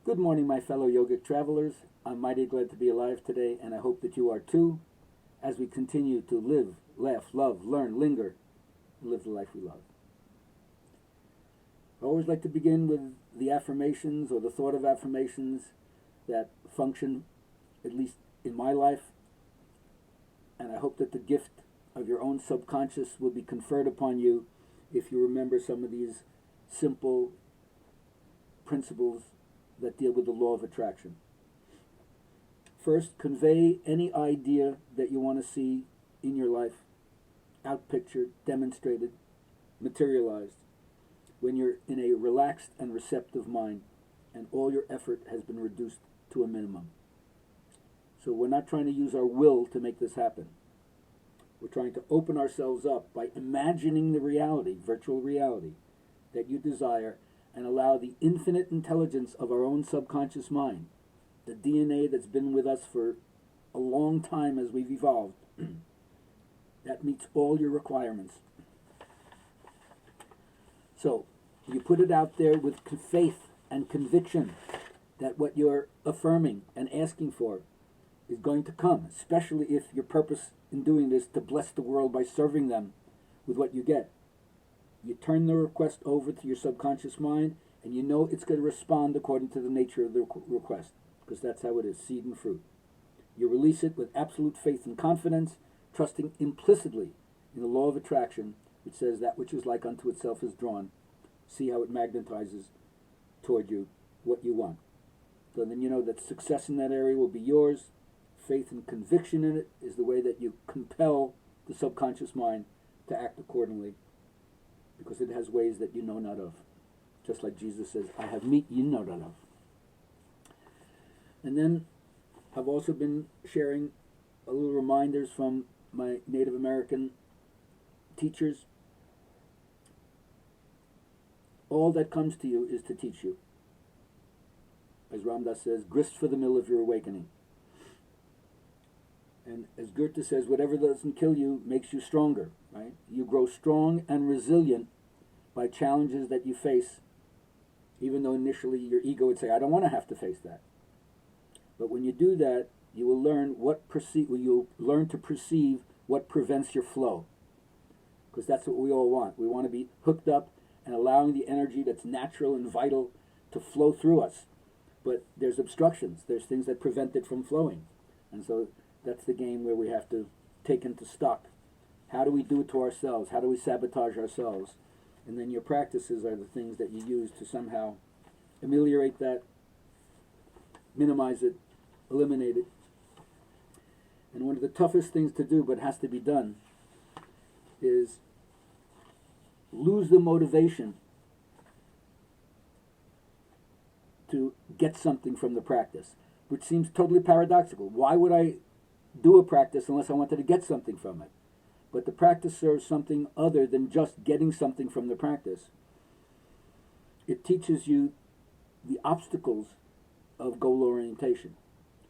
Good morning, my fellow yogic travelers. I'm mighty glad to be alive today, and I hope that you are too, as we continue to live, laugh, love, learn, linger, and live the life we love. I always like to begin with the affirmations or the thought of affirmations that function, at least in my life, and I hope that the gift of your own subconscious will be conferred upon you if you remember some of these simple principles that deal with the law of attraction. First, convey any idea that you want to see in your life, outpictured, demonstrated, materialized, when you're in a relaxed and receptive mind and all your effort has been reduced to a minimum. So we're not trying to use our will to make this happen. We're trying to open ourselves up by imagining the reality, virtual reality, that you desire, and allow the infinite intelligence of our own subconscious mind, the DNA that's been with us for a long time as we've evolved, that meets all your requirements. So, you put it out there with faith and conviction that what you're affirming and asking for is going to come, especially if your purpose in doing this to bless the world by serving them with what you get. You turn the request over to your subconscious mind, and you know it's going to respond according to the nature of the request, because that's how it is, seed and fruit. You release it with absolute faith and confidence, trusting implicitly in the law of attraction, which says that which is like unto itself is drawn. See how it magnetizes toward you what you want. So then you know that success in that area will be yours. Faith and conviction in it is the way that you compel the subconscious mind to act accordingly, because it has ways that you know not of. Just like Jesus says, I have meat you know not of. And then I've also been sharing a little reminders from my Native American teachers. All that comes to you is to teach you. As Ram Dass says, grist for the mill of your awakening. And as Goethe says, whatever doesn't kill you makes you stronger, right? You grow strong and resilient by challenges that you face, even though initially your ego would say, I don't want to have to face that. But when you do that, you will learn you'll learn to perceive what prevents your flow. Because that's what we all want. We want to be hooked up and allowing the energy that's natural and vital to flow through us. But there's obstructions. There's things that prevent it from flowing. And so that's the game where we have to take into stock. How do we do it to ourselves? How do we sabotage ourselves? And then your practices are the things that you use to somehow ameliorate that, minimize it, eliminate it. And one of the toughest things to do, but has to be done, is lose the motivation to get something from the practice, which seems totally paradoxical. Why would I do a practice unless I wanted to get something from it? But the practice serves something other than just getting something from the practice. It teaches you the obstacles of goal orientation.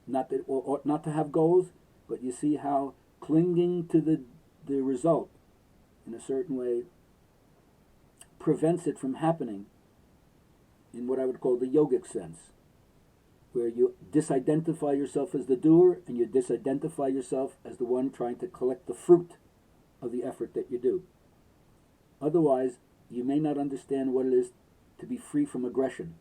Not that or not to have goals, but you see how clinging to the result in a certain way prevents it from happening in what I would call the yogic sense, where you disidentify yourself as the doer and you disidentify yourself as the one trying to collect the fruit of the effort that you do. Otherwise, you may not understand what it is to be free from aggression.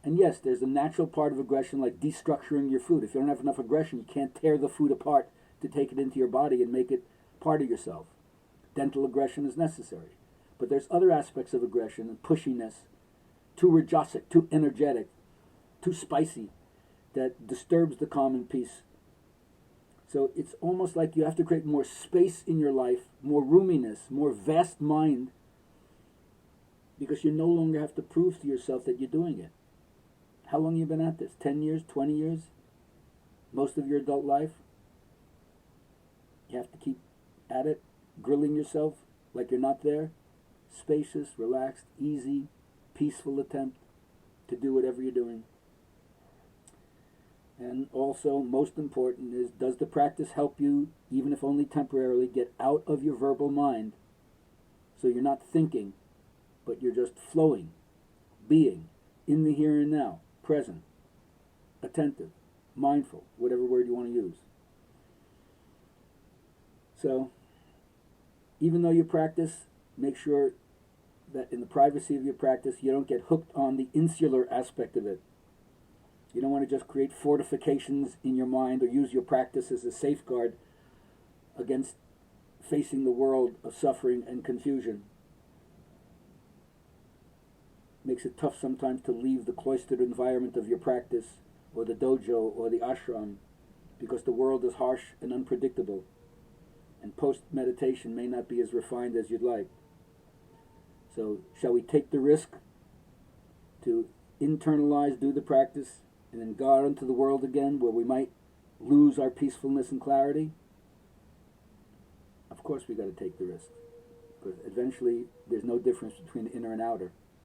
And yes, there's a natural part of aggression, like destructuring your food. If you don't have enough aggression, you can't tear the food apart to take it into your body and make it part of yourself. Dental aggression is necessary. But there's other aspects of aggression and pushiness, too rajasic, too energetic, too spicy, that disturbs the calm and peace. So it's almost like you have to create more space in your life, more roominess, more vast mind, because you no longer have to prove to yourself that you're doing it. How long have you been at this? 10 years, 20 years? Most of your adult life? You have to keep at it, grilling yourself like you're not there. Spacious, relaxed, easy, peaceful attempt to do whatever you're doing. And also, most important is, does the practice help you, even if only temporarily, get out of your verbal mind so you're not thinking, but you're just flowing, being, in the here and now, present, attentive, mindful, whatever word you want to use. So, even though you practice, make sure that in the privacy of your practice, you don't get hooked on the insular aspect of it. You don't want to just create fortifications in your mind or use your practice as a safeguard against facing the world of suffering and confusion. Makes it tough sometimes to leave the cloistered environment of your practice or the dojo or the ashram because the world is harsh and unpredictable, and post-meditation may not be as refined as you'd like. So shall we take the risk to internalize, do the practice, and then go out into the world again where we might lose our peacefulness and clarity? Of course we got to take the risk, because eventually there's no difference between the inner and outer.